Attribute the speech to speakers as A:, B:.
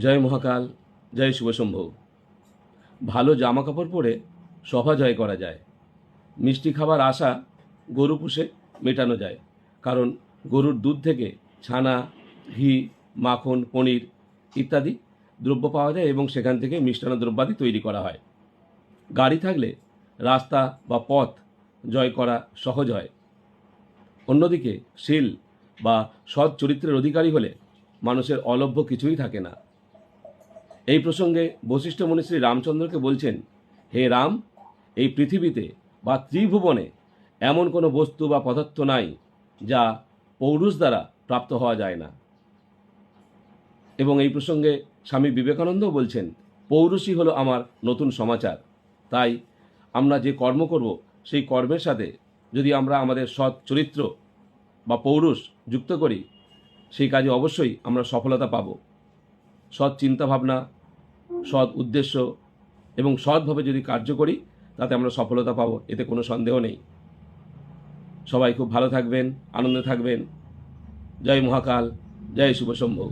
A: জয় মহাকাল, জয় শুভশম্ভু। ভালো জামা কাপড় পরে সভা জয় করা যায়। মিষ্টি খাবার আশা গরু পুষে মেটানো যায়, কারণ গরুর দুধ থেকে ছানা, ঘি, মাখন, পনির ইত্যাদি দ্রব্য পাওয়া যায় এবং সেখান থেকে মিষ্টান্ন দ্রব্যাদি তৈরি করা হয়। গাড়ি থাকলে রাস্তা বা পথ জয় করা সহজ হয়। অন্যদিকে শীল বা সৎ চরিত্রের অধিকারী হলে মানুষের অলভ্য কিছুই থাকে না। এই প্রসঙ্গে বশিষ্ঠ মুনি শ্রী রামচন্দ্রকে বলছেন, হে রাম, এই পৃথিবীতে বা ত্রিভুবনে এমন কোনো বস্তু বা পদার্থ নাই যা পৌরুষ দ্বারা প্রাপ্ত হওয়া যায় না। এবং এই প্রসঙ্গে স্বামী বিবেকানন্দও বলছেন, পৌরুষই হলো আমার নতুন সমাচার। তাই আমরা যে কর্ম করব সেই কর্মের সাথে যদি আমরা আমাদের সৎ চরিত্র বা পৌরুষ যুক্ত করি, সেই কাজে অবশ্যই আমরা সফলতা পাব। সৎ চিন্তাভাবনা, সৎ উদ্দেশ্য এবং সৎভাবে যদি কার্য করি, তাতে আমরা সফলতা পাবো, এতে কোনো সন্দেহ নেই। সবাই খুব ভালো থাকবেন, আনন্দে থাকবেন। জয় মহাকাল, জয় শুভশম্ভু।